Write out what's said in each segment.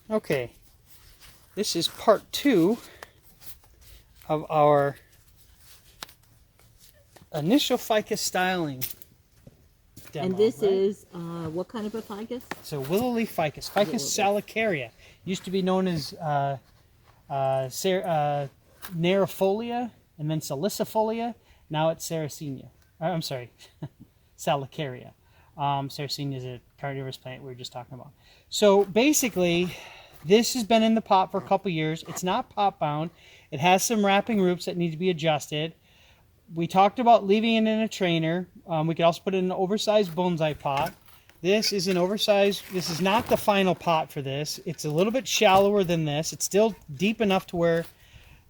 Okay, this is part 2 of our initial ficus styling demo. And this right? is, what kind of a ficus? It's a willow leaf ficus, Ficus salicaria. Used to be known as nerifolia and then salicifolia. Now it's sarracenia. I'm sorry, salicaria. Sarracenia is a carnivorous plant we were just talking about. So basically, this has been in the pot for a couple years. It's not pot bound. It has some wrapping roots that need to be adjusted. We talked about leaving it in a trainer. We could also put it in an oversized bonsai pot. This is an oversized, this is not the final pot for this. It's a little bit shallower than this. It's still deep enough to where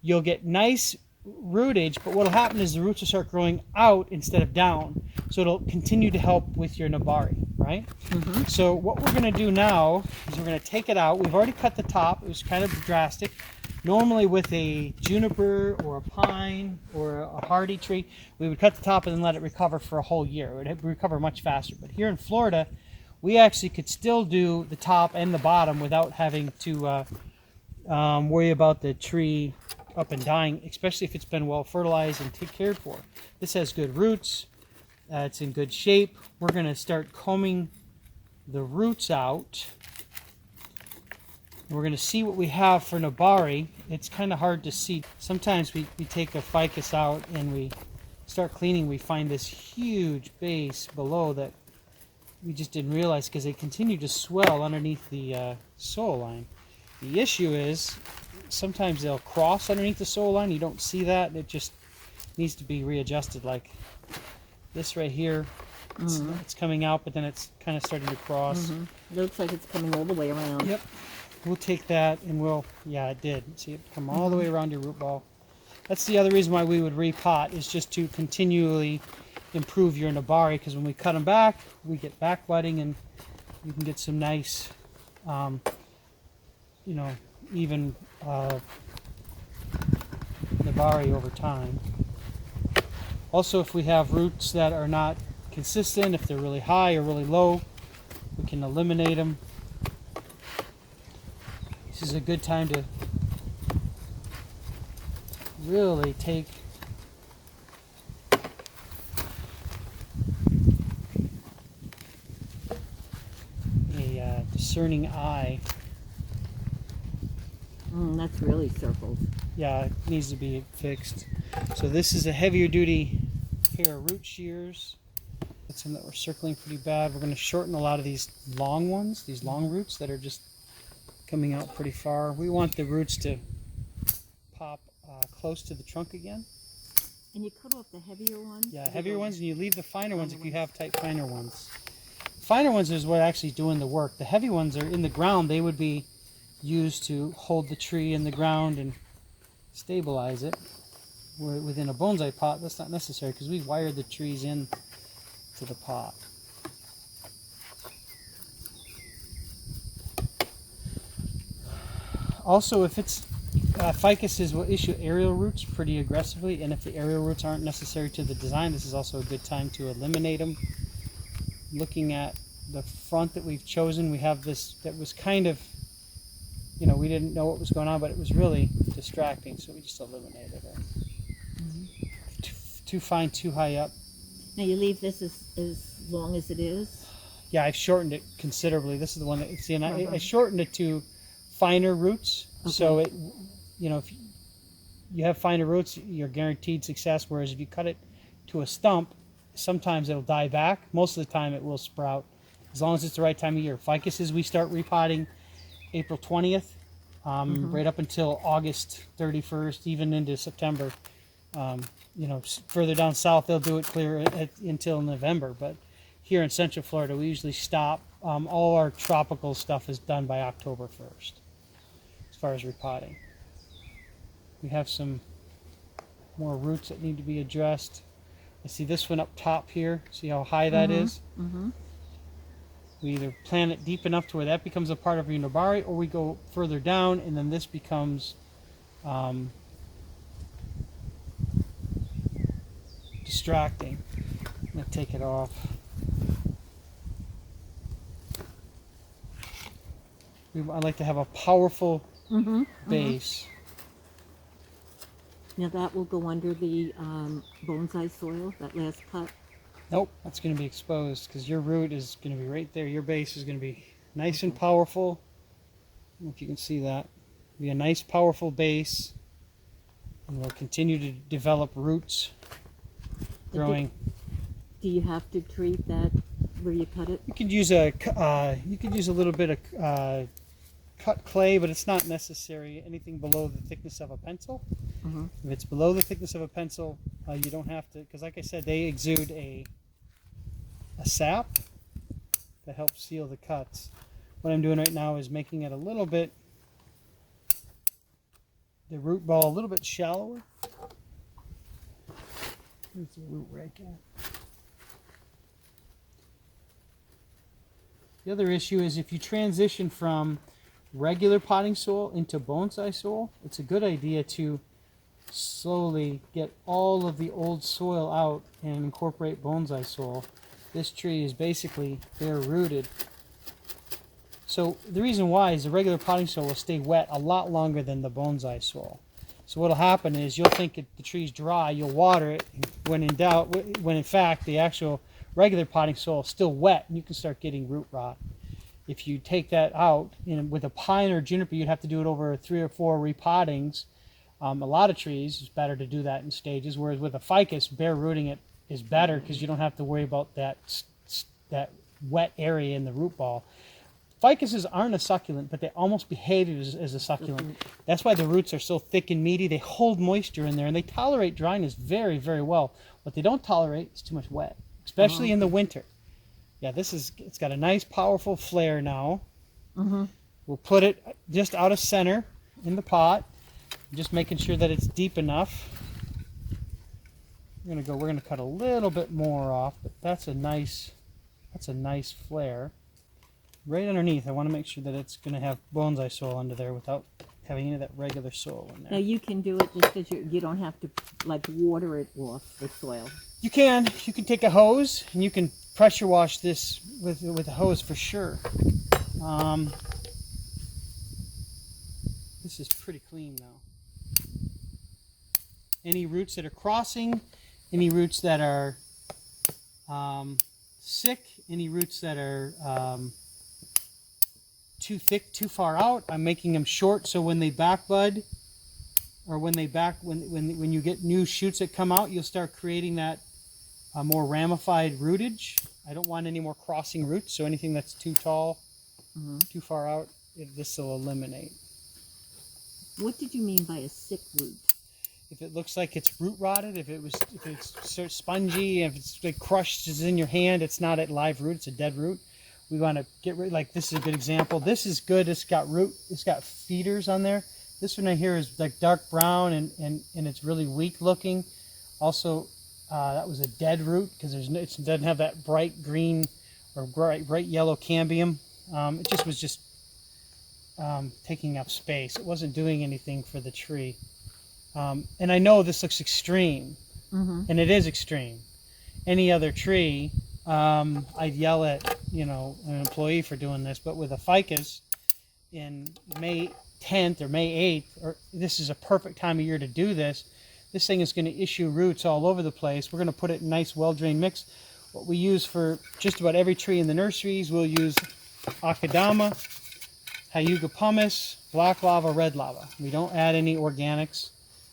you'll get nice rootage, but what'll happen is the roots will start growing out instead of down. So it'll continue to help with your nabari, right? Mm-hmm. So what we're gonna do now is we're gonna take it out. We've already cut the top. It was kind of drastic. Normally with a juniper or a pine or a hardy tree, we would cut the top and then let it recover for a whole year. It would recover much faster. But here in Florida, we actually could still do the top and the bottom without having to worry about the tree up and dying, especially if it's been well fertilized and cared for. This has good roots. It's in good shape. We're going to start combing the roots out. We're going to see what we have for nabari. It's kind of hard to see. Sometimes we take a ficus out and we start cleaning. We find this huge base below that we just didn't realize because they continue to swell underneath the soil line. The issue is sometimes they'll cross underneath the soil line. You don't see that. It just needs to be readjusted, like this right here. It's coming out, but then it's kind of starting to cross. It looks like it's coming all the way around. Yep. We'll take that and yeah, it did. See it come all the way around your root ball. That's the other reason why we would repot, is just to continually improve your nabari, because when we cut them back, we get back budding and you can get some nice, even nabari over time. Also, if we have roots that are not consistent, if they're really high or really low, we can eliminate them. This is a good time to really take a discerning eye. That's really circled. Yeah, it needs to be fixed. So this is a heavier duty pair of root shears. That's some that we're circling pretty bad. We're going to shorten a lot of these long ones, these long roots that are just coming out pretty far. We want the roots to pop close to the trunk again. And you cut off the heavier ones? Yeah, heavier ones, and you leave the finer ones if you have tight finer ones. Finer ones is what actually doing the work. The heavy ones are in the ground. They would be used to hold the tree in the ground and stabilize it. Within a bonsai pot, that's not necessary because we wired the trees in to the pot. Also, if it's ficuses will issue aerial roots pretty aggressively, and if the aerial roots aren't necessary to the design, this is also a good time to eliminate them. Looking at the front that we've chosen, we have this that was kind of, we didn't know what was going on, but it was really distracting, so we just eliminated it. Too fine, too high up. Now you leave this as long as it is? Yeah, I've shortened it considerably. This is the one that, see, and I shortened it to finer roots. Okay. So it, if you have finer roots, you're guaranteed success. Whereas if you cut it to a stump, sometimes it'll die back. Most of the time it will sprout, as long as it's the right time of year. Ficuses, we start repotting April 20th, right up until August 31st, even into September. Further down south, they'll do it clear until November. But here in Central Florida, we usually stop. All our tropical stuff is done by October 1st, as far as repotting. We have some more roots that need to be addressed. I see this one up top here. See how high that is? We either plant it deep enough to where that becomes a part of your nabari, or we go further down and then this becomes distracting. I'm going to take it off. I like to have a powerful base. Now that will go under the bonsai soil, that last cut. Nope, that's going to be exposed because your root is going to be right there. Your base is going to be nice and powerful. I don't know if you can see that. Be a nice, powerful base, and we'll continue to develop roots growing. Do you have to treat that where you cut it? You could use a little bit of cut clay, but it's not necessary. Anything below the thickness of a pencil. If it's below the thickness of a pencil, you don't have to, because like I said, they exude a sap that helps seal the cuts. What I'm doing right now is making it a little bit, the root ball a little bit shallower. There's the root right there. The other issue is if you transition from regular potting soil into bonsai soil, it's a good idea to slowly get all of the old soil out and incorporate bonsai soil. This tree is basically bare rooted. So the reason why is the regular potting soil will stay wet a lot longer than the bonsai soil. So what'll happen is you'll think the tree's dry, you'll water it, when in doubt, when in fact the actual regular potting soil is still wet and you can start getting root rot. If you take that out, with a pine or juniper, you'd have to do it over 3 or 4 repottings. A lot of trees, it's better to do that in stages, whereas with a ficus, bare rooting it is better because you don't have to worry about that wet area in the root ball. Ficuses aren't a succulent, but they almost behave as a succulent. That's why the roots are so thick and meaty. They hold moisture in there, and they tolerate dryness very, very well. What they don't tolerate is too much wet, especially in the winter. Yeah, it's got a nice, powerful flare now. We'll put it just out of center in the pot, just making sure that it's deep enough. We're gonna cut a little bit more off, but that's a nice flare. Right underneath, I want to make sure that it's going to have bonsai soil under there without having any of that regular soil in there. Now you can do it just because you don't have to like water it off the soil. You can take a hose and you can pressure wash this with a hose for sure. This is pretty clean now. Any roots that are crossing, any roots that are sick, any roots that are too thick, too far out, I'm making them short so when they back bud, or when you get new shoots that come out, you'll start creating that more ramified rootage. I don't want any more crossing roots, so anything that's too tall, too far out, this will eliminate. What did you mean by a sick root? If it looks like it's root rotted, if it's sort of spongy, if it's like crushed is in your hand, it's not a live root, it's a dead root. We want to get rid, like this is a good example. This is good, it's got feeders on there. This one right here is like dark brown and it's really weak looking. Also, that was a dead root because it doesn't have that bright green or bright yellow cambium. It was just taking up space. It wasn't doing anything for the tree. And I know this looks extreme, and it is extreme. Any other tree, I'd yell at an employee for doing this, but with a ficus in May 10th or May 8th, this is a perfect time of year to do this. This thing is going to issue roots all over the place. We're going to put it in nice, well-drained mix. What we use for just about every tree in the nurseries, we'll use Akadama, Hyuga pumice, black lava, red lava. We don't add any organics.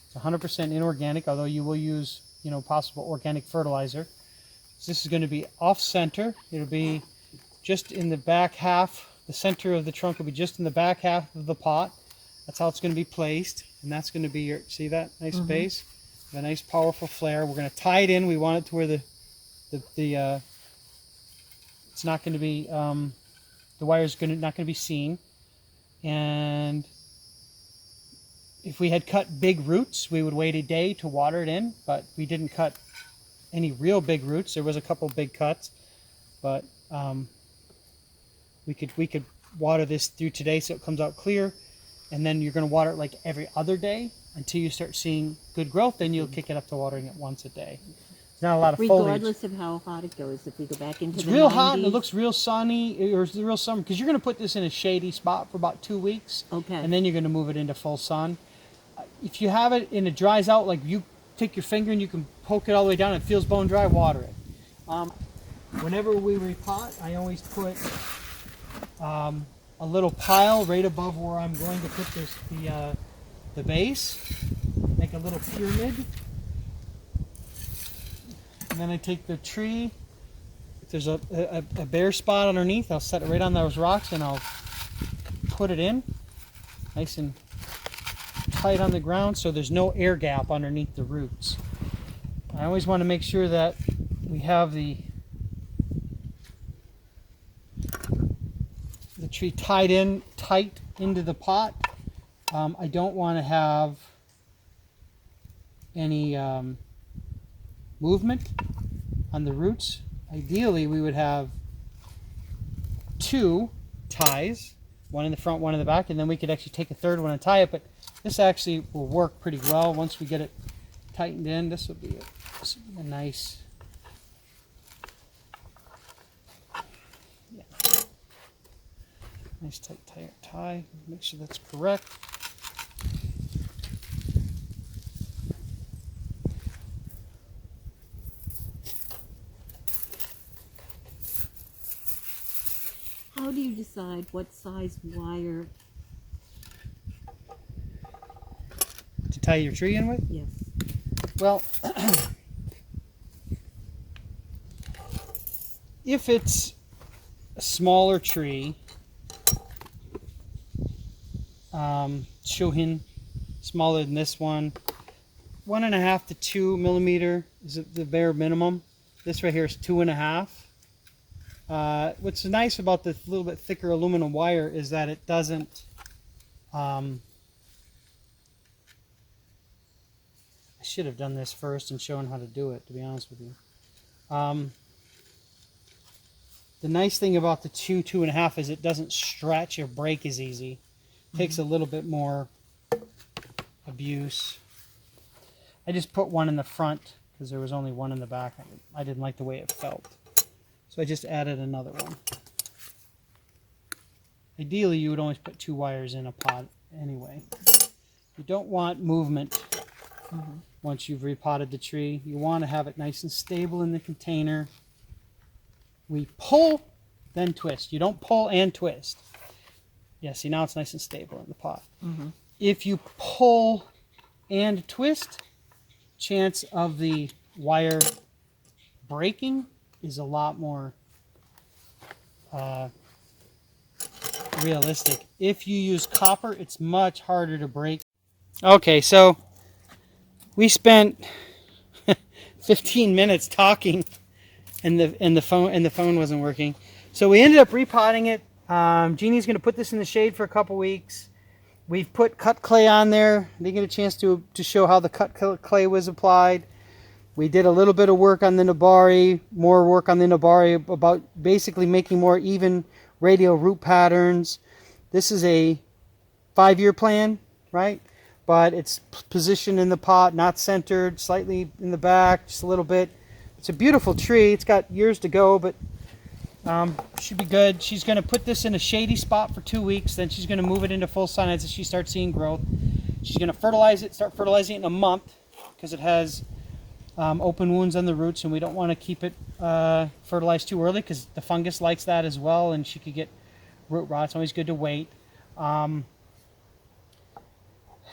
It's 100% inorganic, although you will use, possible organic fertilizer. So this is going to be off-center. It'll be just in the back half. The center of the trunk will be just in the back half of the pot. That's how it's going to be placed. And that's going to be your, see that nice base? A nice powerful flare. We're going to tie it in. We want it to where it's not going to be, the wire's not going to be seen. And if we had cut big roots, we would wait a day to water it in, but we didn't cut any real big roots. There was a couple big cuts, but we could water this through today so it comes out clear, and then you're going to water it like every other day until you start seeing good growth. Then you'll kick it up to watering it once a day. not a lot of foliage. Regardless of how hot it goes, if we go back into It's the real 90s, hot and it looks real sunny, or it's real summer, because you're going to put this in a shady spot for about 2 weeks. Okay. And then you're going to move it into full sun. If you have it and it dries out, like you take your finger and you can poke it all the way down, it feels bone dry, water it. Whenever we repot, I always put a little pile right above where I'm going to put the base, make a little pyramid. And then I take the tree, if there's a bare spot underneath, I'll set it right on those rocks and I'll put it in nice and tight on the ground so there's no air gap underneath the roots. I always want to make sure that we have the tree tight into the pot. I don't want to have any movement on the roots. Ideally, we would have 2 ties, one in the front, one in the back, and then we could actually take a third one and tie it, but this actually will work pretty well once we get it tightened in. This will be a nice, nice tight tie. Make sure that's correct. how do you decide what size wire? To tie your tree in with? Yes. Well, if it's a smaller tree, Jeanne, smaller than this one, 1.5 to 2 millimeter is the bare minimum. This right here is 2.5. What's nice about the little bit thicker aluminum wire is that it doesn't I should have done this first and shown how to do it, to be honest with you. The nice thing about the 2.5 is it doesn't stretch or break as easy. It takes a little bit more abuse. I just put one in the front because there was only one in the back. I didn't like the way it felt. So I just added another one. Ideally, you would always put 2 wires in a pot anyway. You don't want movement once you've repotted the tree. You want to have it nice and stable in the container. We pull, then twist. You don't pull and twist. Yeah, see, now it's nice and stable in the pot. If you pull and twist, chance of the wire breaking is a lot more realistic. If you use copper, it's much harder to break. Okay, so we spent 15 minutes talking, and the phone wasn't working. So we ended up repotting it. Jeannie's going to put this in the shade for a couple weeks. We've put cut clay on there. They get a chance to show how the cut clay was applied. We did a little bit of work on the nabari, more work on the nabari about basically making more even radial root patterns. This is a 5-year plan, right? But it's positioned in the pot, not centered, slightly in the back, just a little bit. It's a beautiful tree. It's got years to go, but should be good. She's going to put this in a shady spot for 2 weeks. Then she's going to move it into full sun as she starts seeing growth. She's going to fertilize it, start fertilizing it in a month because it has open wounds on the roots, and we don't want to keep it fertilized too early because the fungus likes that as well, and she could get root rot. It's always good to wait.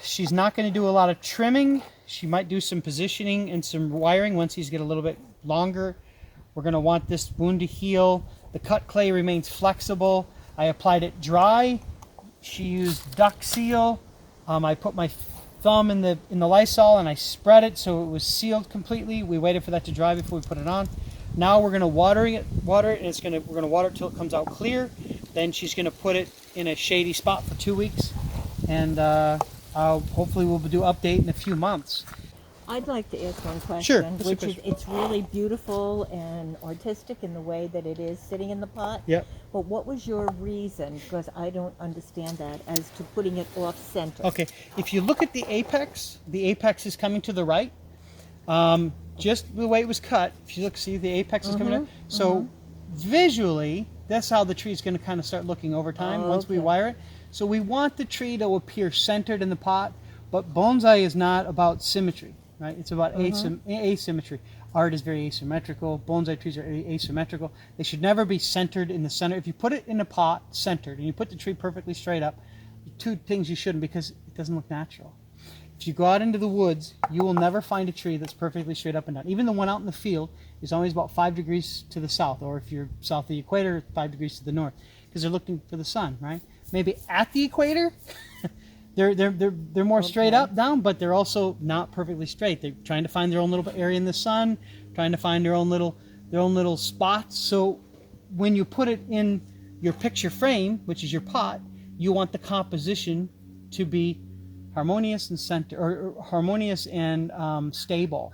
She's not going to do a lot of trimming. She might do some positioning and some wiring once these get a little bit longer. We're going to want this wound to heal. The cut clay remains flexible. I applied it dry. She used duck seal. I put my thumb in the Lysol and I spread it so it was sealed completely. We waited for that to dry before we put it on. Now we're going to water it, and we're going to water it till it comes out clear. Then she's going to put it in a shady spot for 2 weeks, and hopefully we'll do update in a few months. I'd like to ask one question, Sure, which is it's really beautiful and artistic in the way that it is sitting in the pot. Yep. But what was your reason, because I don't understand that, as to putting it off center? Okay, if you look at the apex is coming to the right. just the way it was cut. If you look, see the apex is coming up. So visually, that's how the tree's going to kind of start looking over time once we wire it. So we want the tree to appear centered in the pot, but bonsai is not about symmetry, right? It's about asymmetry. Art is very asymmetrical. Bonsai trees are asymmetrical. They should never be centered in the center. If you put it in a pot centered and you put the tree perfectly straight up, two things you shouldn't, because it doesn't look natural. If you go out into the woods, you will never find a tree that's perfectly straight up and down. Even the one out in the field is always about 5 degrees to the south, or if you're south of the equator, 5 degrees to the north, because they're looking for the sun, right? Maybe at the equator, they're more straight up, down, but they're also not perfectly straight. They're trying to find their own little area in the sun, trying to find their own little spots. So when you put it in your picture frame, which is your pot, you want the composition to be harmonious and center, or harmonious and stable.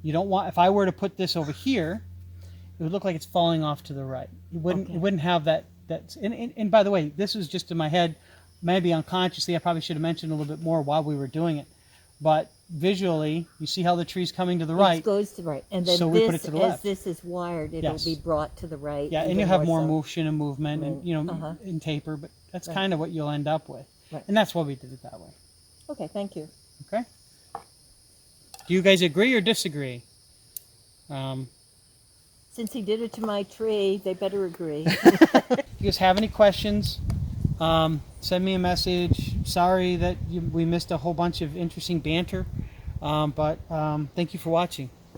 You don't want, if I were to put this over here, it would look like it's falling off to the right. It wouldn't have that. And by the way, this was just in my head, maybe unconsciously. I probably should have mentioned a little bit more while we were doing it. But visually, you see how the tree's coming to the right. It goes to the right, and then so this, we put it to the left. as this is wired, it'll be brought to the right. Yeah, and you have more motion and movement, and and taper. But that's kind of what you'll end up with, and that's why we did it that way. Okay, thank you. Okay. Do you guys agree or disagree? Since he did it to my tree, they better agree. If you guys have any questions, send me a message. Sorry that we missed a whole bunch of interesting banter, but thank you for watching.